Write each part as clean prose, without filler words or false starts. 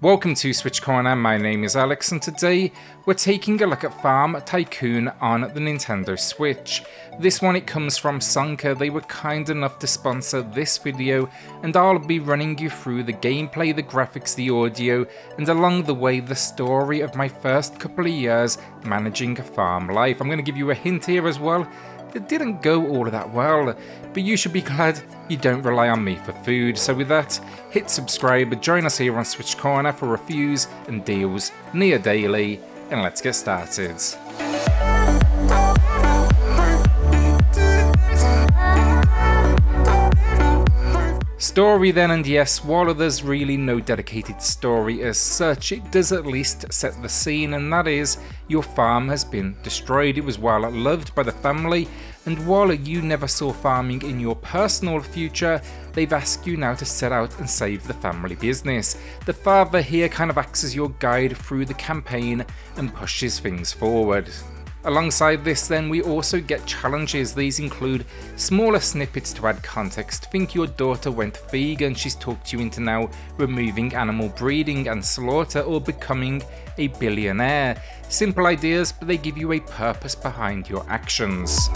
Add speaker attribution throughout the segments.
Speaker 1: Welcome to SwitchCorner, my name is Alex and today we're taking a look at Farm Tycoon on the Nintendo Switch. This one, it comes from Sonka. They were kind enough to sponsor this video and I'll be running you through the gameplay, the graphics, the audio, and along the way the story of my first couple of years managing a farm life. I'm going to give you a hint here as well. It didn't go all that well, but you should be glad you don't rely on me for food. So with that, hit subscribe, join us here on SwitchCorner for reviews and deals near daily, and let's get started. Story then, and yes, while there's really no dedicated story as such, it does at least set the scene, and that is, your farm has been destroyed. It was well loved by the family, and while you never saw farming in your personal future, they've asked you now to set out and save the family business. The father here kind of acts as your guide through the campaign and pushes things forward. Alongside this then, we also get challenges. These include smaller snippets to add context. Think your daughter went vegan, she's talked you into now removing animal breeding and slaughter or becoming a billionaire. Simple ideas, but they give you a purpose behind your actions.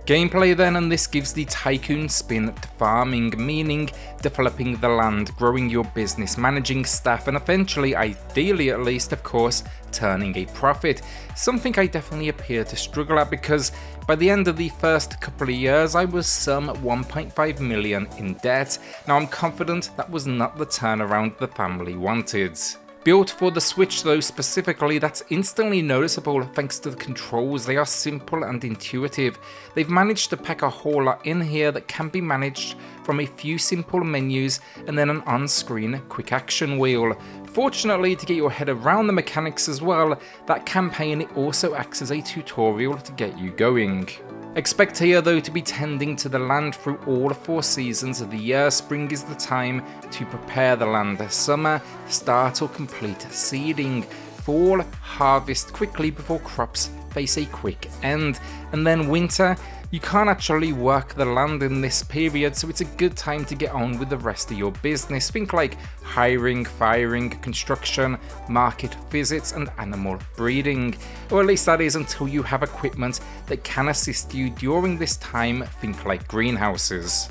Speaker 1: Gameplay then, and this gives the tycoon spin to farming, meaning developing the land, growing your business, managing staff, and eventually, ideally at least, of course, turning a profit. Something I definitely appear to struggle at because by the end of the first couple of years I was some 1.5 million in debt. Now I'm confident that was not the turnaround the family wanted. Built for the Switch though specifically, that's instantly noticeable thanks to the controls. They are simple and intuitive. They've managed to pack a whole lot in here that can be managed from a few simple menus and then an on-screen quick action wheel. Fortunately, to get your head around the mechanics as well, that campaign it also acts as a tutorial to get you going. Expect here though to be tending to the land through all 4 seasons of the year. Spring is the time to prepare the land. Summer, start or complete seeding. Fall, harvest quickly before crops face a quick end. And then winter, you can't actually work the land in this period, so it's a good time to get on with the rest of your business. Think like hiring, firing, construction, market visits, and animal breeding. Or at least that is until you have equipment that can assist you during this time. Think like greenhouses.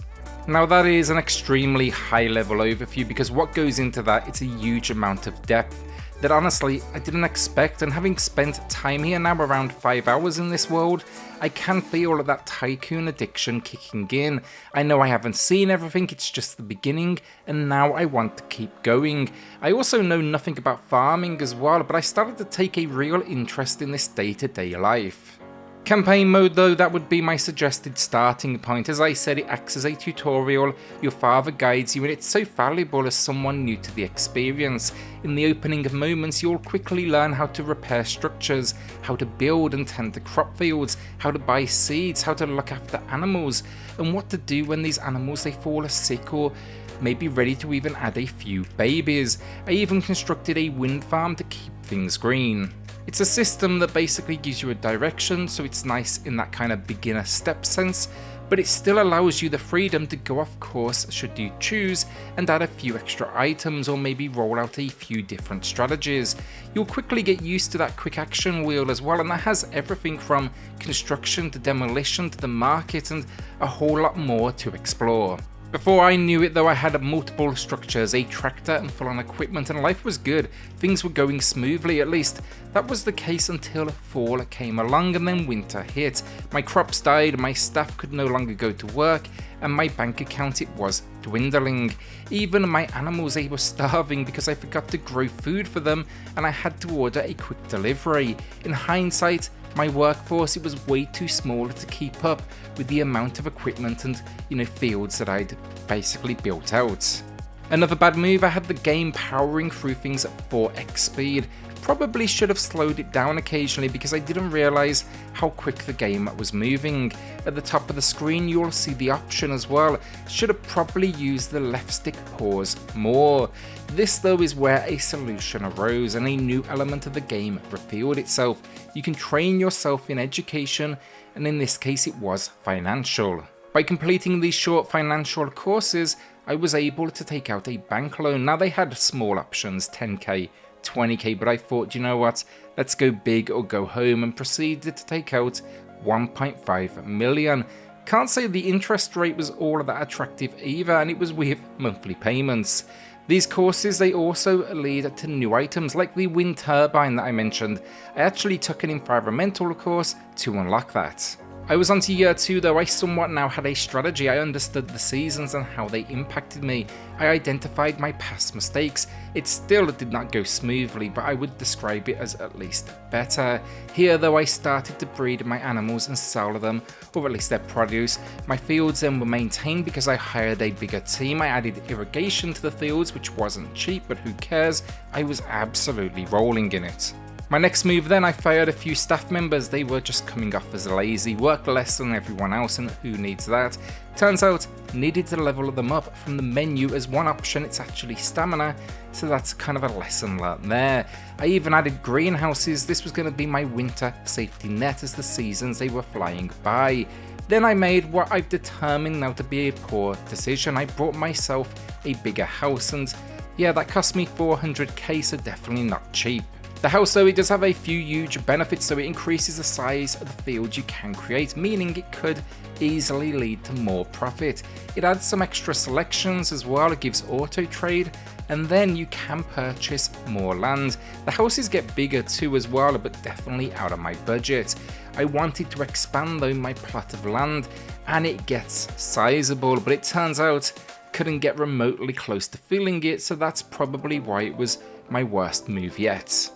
Speaker 1: Now that is an extremely high level overview because what goes into that, it's a huge amount of depth that honestly I didn't expect, and having spent time here now around 5 hours in this world, I can feel that tycoon addiction kicking in. I know I haven't seen everything, it's just the beginning, and now I want to keep going. I also know nothing about farming as well, but I started to take a real interest in this day-to-day life. Campaign mode though, that would be my suggested starting point. As I said, it acts as a tutorial, your father guides you, and it's so valuable as someone new to the experience. In the opening moments, you'll quickly learn how to repair structures, how to build and tend to crop fields, how to buy seeds, how to look after animals, and what to do when these animals they fall sick or maybe ready to even add a few babies. I even constructed a wind farm to keep things green. It's a system that basically gives you a direction, so it's nice in that kind of beginner step sense, but it still allows you the freedom to go off course should you choose and add a few extra items or maybe roll out a few different strategies. You'll quickly get used to that quick action wheel as well, and that has everything from construction to demolition to the market and a whole lot more to explore. Before I knew it though, I had multiple structures, a tractor and full-on equipment, and life was good. Things were going smoothly, at least that was the case until fall came along and then winter hit. My crops died, my staff could no longer go to work, and my bank account it was dwindling. Even my animals, they were starving because I forgot to grow food for them and I had to order a quick delivery. In hindsight, my workforce, it was way too small to keep up with the amount of equipment and, fields that I'd basically built out. Another bad move, I had the game powering through things at 4x speed. Probably should have slowed it down occasionally because I didn't realize how quick the game was moving. At the top of the screen you'll see the option as well. Should have probably used the left stick pause more. This though is where a solution arose and a new element of the game revealed itself. You can train yourself in education, and in this case it was financial. By completing these short financial courses, I was able to take out a bank loan. Now they had small options, 10k, 20k, but I thought, you know what, let's go big or go home, and proceeded to take out 1.5 million. Can't say the interest rate was all that attractive either, and it was with monthly payments. These courses, they also lead to new items like the wind turbine that I mentioned. I actually took an environmental course to unlock that. I was on to year 2 though. I somewhat now had a strategy. I understood the seasons and how they impacted me. I identified my past mistakes. It still did not go smoothly, but I would describe it as at least better. Here though, I started to breed my animals and sell them, or at least their produce. My fields then were maintained because I hired a bigger team. I added irrigation to the fields, which wasn't cheap, but who cares? I was absolutely rolling in it. My next move then, I fired a few staff members. They were just coming off as lazy, worked less than everyone else, and who needs that? Turns out, needed to level them up. From the menu as one option, it's actually stamina, so that's kind of a lesson learned there. I even added greenhouses. This was going to be my winter safety net as the seasons they were flying by. Then I made what I've determined now to be a poor decision. I bought myself a bigger house, and yeah, that cost me 400k, so definitely not cheap. The house though, it does have a few huge benefits. So it increases the size of the field you can create, meaning it could easily lead to more profit. It adds some extra selections as well, it gives auto trade, and then you can purchase more land. The houses get bigger too as well, but definitely out of my budget. I wanted to expand though my plot of land, and it gets sizable, but it turns out couldn't get remotely close to filling it, so that's probably why it was my worst move yet.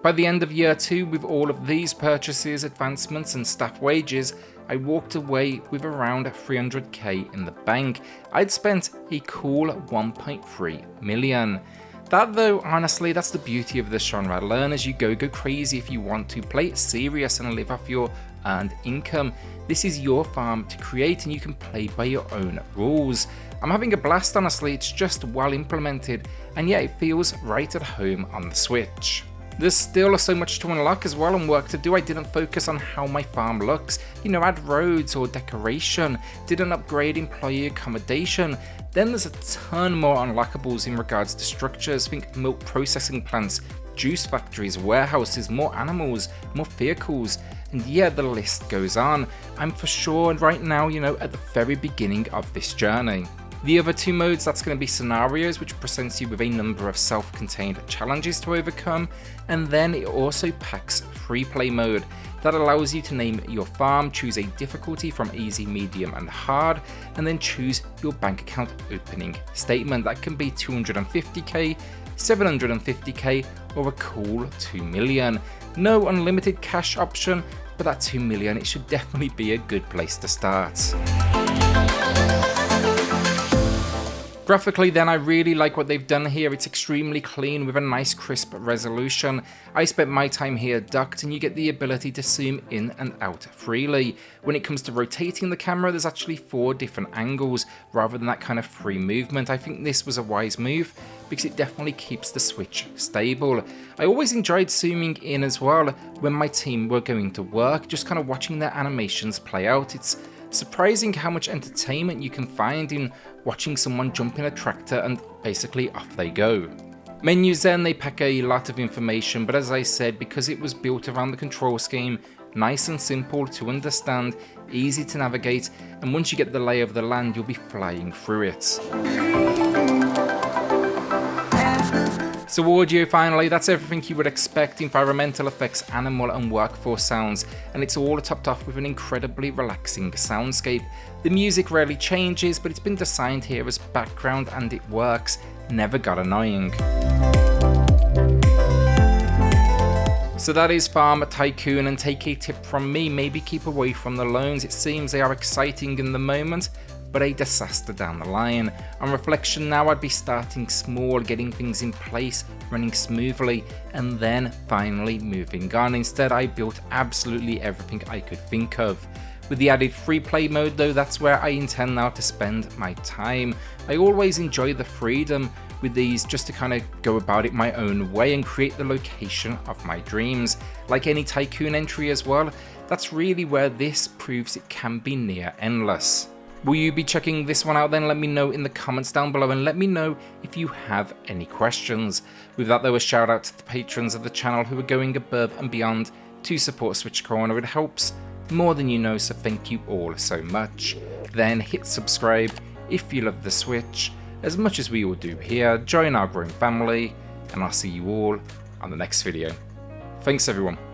Speaker 1: By the end of year 2, with all of these purchases, advancements and staff wages, I walked away with around 300k in the bank. I'd spent a cool 1.3 million. That though, honestly, that's the beauty of this genre. Learn as you go crazy if you want to. Play it serious and live off your earned income. This is your farm to create, and you can play by your own rules. I'm having a blast, honestly. It's just well implemented, and yeah, it feels right at home on the Switch. There's still so much to unlock as well and work to do. I didn't focus on how my farm looks, add roads or decoration, didn't upgrade employee accommodation. Then there's a ton more unlockables in regards to structures. Think milk processing plants, juice factories, warehouses, more animals, more vehicles, and yeah, the list goes on. I'm for sure right now, at the very beginning of this journey. The other 2 modes, that's going to be scenarios, which presents you with a number of self-contained challenges to overcome, and then it also packs free play mode that allows you to name your farm, choose a difficulty from easy, medium and hard, and then choose your bank account opening statement. That can be 250k, 750k, or a cool 2 million. No unlimited cash option, but that 2 million, it should definitely be a good place to start. Graphically then, I really like what they've done here. It's extremely clean with a nice crisp resolution. I spent my time here docked, and you get the ability to zoom in and out freely. When it comes to rotating the camera, there's actually 4 different angles rather than that kind of free movement. I think this was a wise move because it definitely keeps the Switch stable. I always enjoyed zooming in as well when my team were going to work, just kind of watching their animations play out. It's surprising how much entertainment you can find in watching someone jump in a tractor and basically off they go. Menus then, they pack a lot of information, but as I said, because it was built around the control scheme, nice and simple to understand, easy to navigate, and once you get the lay of the land, you'll be flying through it. So audio finally, that's everything you would expect: environmental effects, animal and workforce sounds, and it's all topped off with an incredibly relaxing soundscape. The music rarely changes, but it's been designed here as background and it works, never got annoying. So that is Farm Tycoon, and take a tip from me, maybe keep away from the loans. It seems they are exciting in the moment, but a disaster down the line. On reflection now, I'd be starting small, getting things in place, running smoothly, and then finally moving on. Instead, I built absolutely everything I could think of. With the added free play mode though, that's where I intend now to spend my time. I always enjoy the freedom with these, just to kind of go about it my own way and create the location of my dreams. Like any Tycoon entry as well, that's really where this proves it can be near endless. Will you be checking this one out then? Let me know in the comments down below, and let me know if you have any questions. With that though, a shout out to the patrons of the channel who are going above and beyond to support SwitchCorner. It helps more than you know, so thank you all so much. Then hit subscribe if you love the Switch as much as we all do here. Join our growing family, and I'll see you all on the next video. Thanks everyone.